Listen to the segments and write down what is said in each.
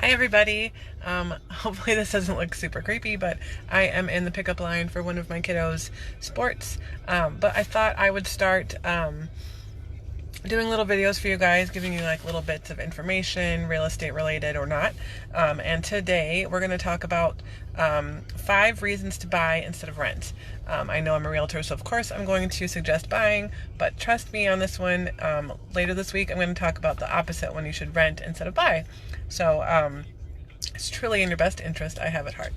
Hi everybody. Hopefully this doesn't look super creepy, but I am in the pickup line for one of my kiddos' sports. But I thought I would start doing little videos for you guys, giving you like little bits of information, real estate related or not. And today we're going to talk about 5 reasons to buy instead of rent. I know I'm a realtor, so of course I'm going to suggest buying, but trust me on this one. Later this week I'm going to talk about the opposite, when you should rent instead of buy. So it's truly in your best interest, I have at heart.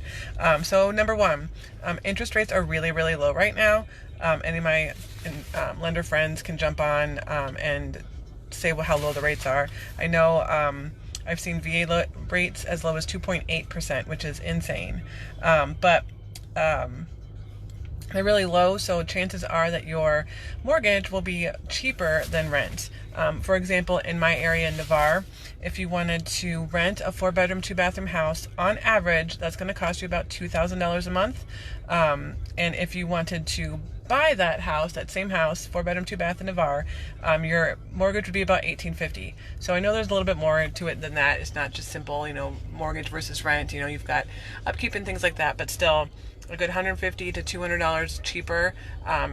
So number one, interest rates are really, really low right now. Any of my lender friends can jump on and say how low the rates are. I know I've seen VA rates as low as 2.8%, which is insane. But they're really low, so chances are that your mortgage will be cheaper than rent. For example, in my area in Navarre, if you wanted to rent a 4-bedroom, 2-bathroom house, on average, that's going to cost you about $2,000 a month. And if you wanted to buy that house, that same house, 4-bedroom, 2-bath in Navarre, your mortgage would be about $1,850. So I know there's a little bit more to it than that. It's not just simple, mortgage versus rent. You've got upkeep and things like that, but still a good $150 to $200 cheaper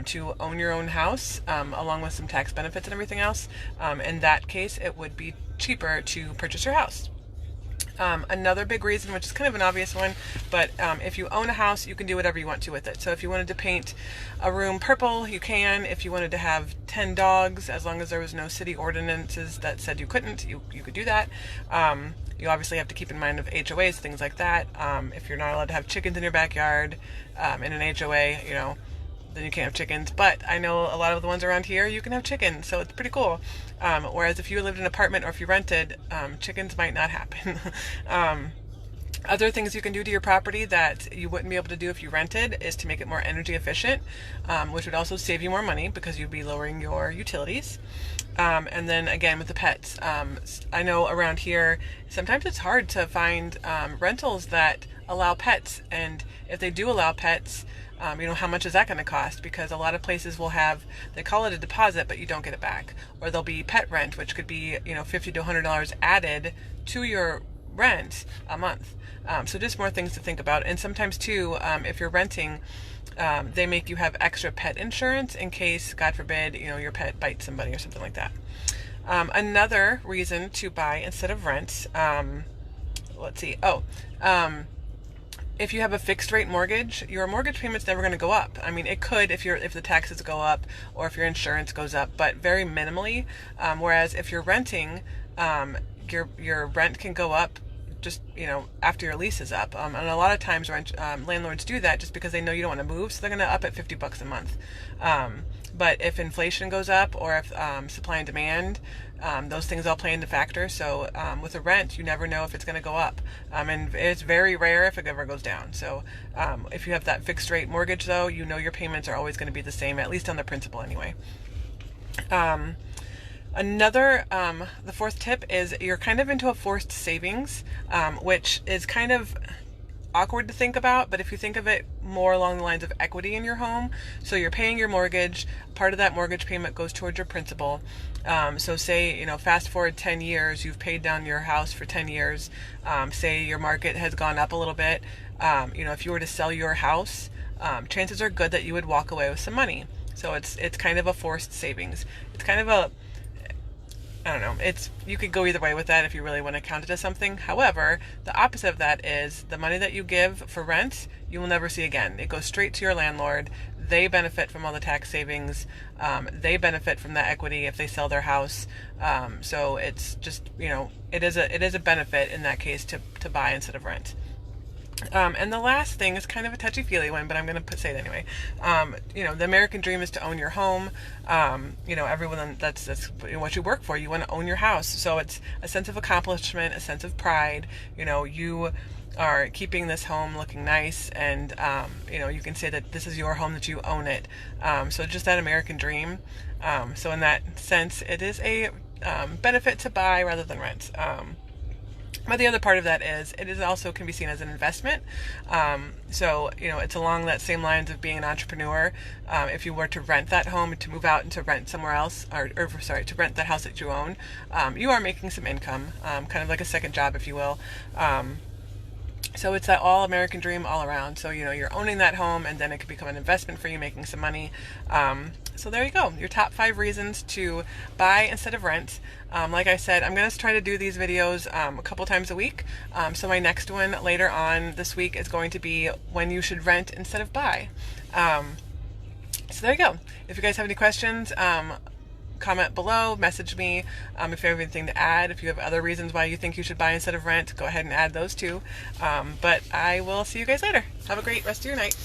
to own your own house, along with some tax benefits and everything else. In that case, it would be cheaper to purchase your house. Another big reason, which is kind of an obvious one, but if you own a house, you can do whatever you want to with it. So if you wanted to paint a room purple, you can. If you wanted to have 10 dogs, as long as there was no city ordinances that said you couldn't, you could do that. You obviously have to keep in mind of HOAs, things like that. If you're not allowed to have chickens in your backyard in an HOA, then you can't have chickens. But I know a lot of the ones around here, you can have chickens, so it's pretty cool. Whereas if you lived in an apartment or if you rented, chickens might not happen. Other things you can do to your property that you wouldn't be able to do if you rented is to make it more energy efficient, which would also save you more money because you'd be lowering your utilities. And then again with the pets, I know around here sometimes it's hard to find rentals that allow pets, and if they do allow pets, how much is that going to cost? Because a lot of places will have, they call it a deposit, but you don't get it back. Or there'll be pet rent, which could be, $50 to $100 added to your rent a month. So just more things to think about. And sometimes too, if you're renting, they make you have extra pet insurance in case, God forbid, your pet bites somebody or something like that. Another reason to buy instead of rent, let's see. If you have a fixed rate mortgage, your mortgage payment's never going to go up. I mean, it could if the taxes go up or if your insurance goes up, but very minimally. Whereas if you're renting, your rent can go up just after your lease is up. And a lot of times landlords do that just because they know you don't want to move, so they're going to up at $50 a month. But if inflation goes up or if supply and demand, those things all play into factor. So with a rent, you never know if it's going to go up. And it's very rare if it ever goes down. So if you have that fixed rate mortgage, though, your payments are always going to be the same, at least on the principal anyway. The fourth tip is you're kind of into a forced savings, which is kind of awkward to think about, but if you think of it more along the lines of equity in your home, so you're paying your mortgage, part of that mortgage payment goes towards your principal. So say, fast forward 10 years, you've paid down your house for 10 years. Say your market has gone up a little bit. If you were to sell your house, chances are good that you would walk away with some money. So it's kind of a forced savings. It's kind of I don't know, you could go either way with that if you really want to count it as something. However, the opposite of that is the money that you give for rent, you will never see again. It goes straight to your landlord. They benefit from all the tax savings. They benefit from that equity if they sell their house. So it's just, it is a benefit in that case to buy instead of rent. And the last thing is kind of a touchy-feely one, but I'm going to say it anyway. The American dream is to own your home. Everyone, that's what you work for. You want to own your house. So it's a sense of accomplishment, a sense of pride. You are keeping this home looking nice, and, you can say that this is your home, that you own it. So just that American dream. So in that sense, it is a benefit to buy rather than rent. But the other part of that is it is also can be seen as an investment. So, you know, it's along that same lines of being an entrepreneur. If you were to rent that home, to move out and to rent somewhere else, or sorry, to rent that house that you own, you are making some income, kind of like a second job, if you will. So it's that all American dream all around. So, you know, you're owning that home and then it could become an investment for you, making some money. So there you go. Your top 5 reasons to buy instead of rent. Like I said, I'm going to try to do these videos a couple times a week. So my next one later on this week is going to be when you should rent instead of buy. So there you go. If you guys have any questions, comment below, message me if you have anything to add. If you have other reasons why you think you should buy instead of rent, go ahead and add those too. But I will see you guys later. Have a great rest of your night.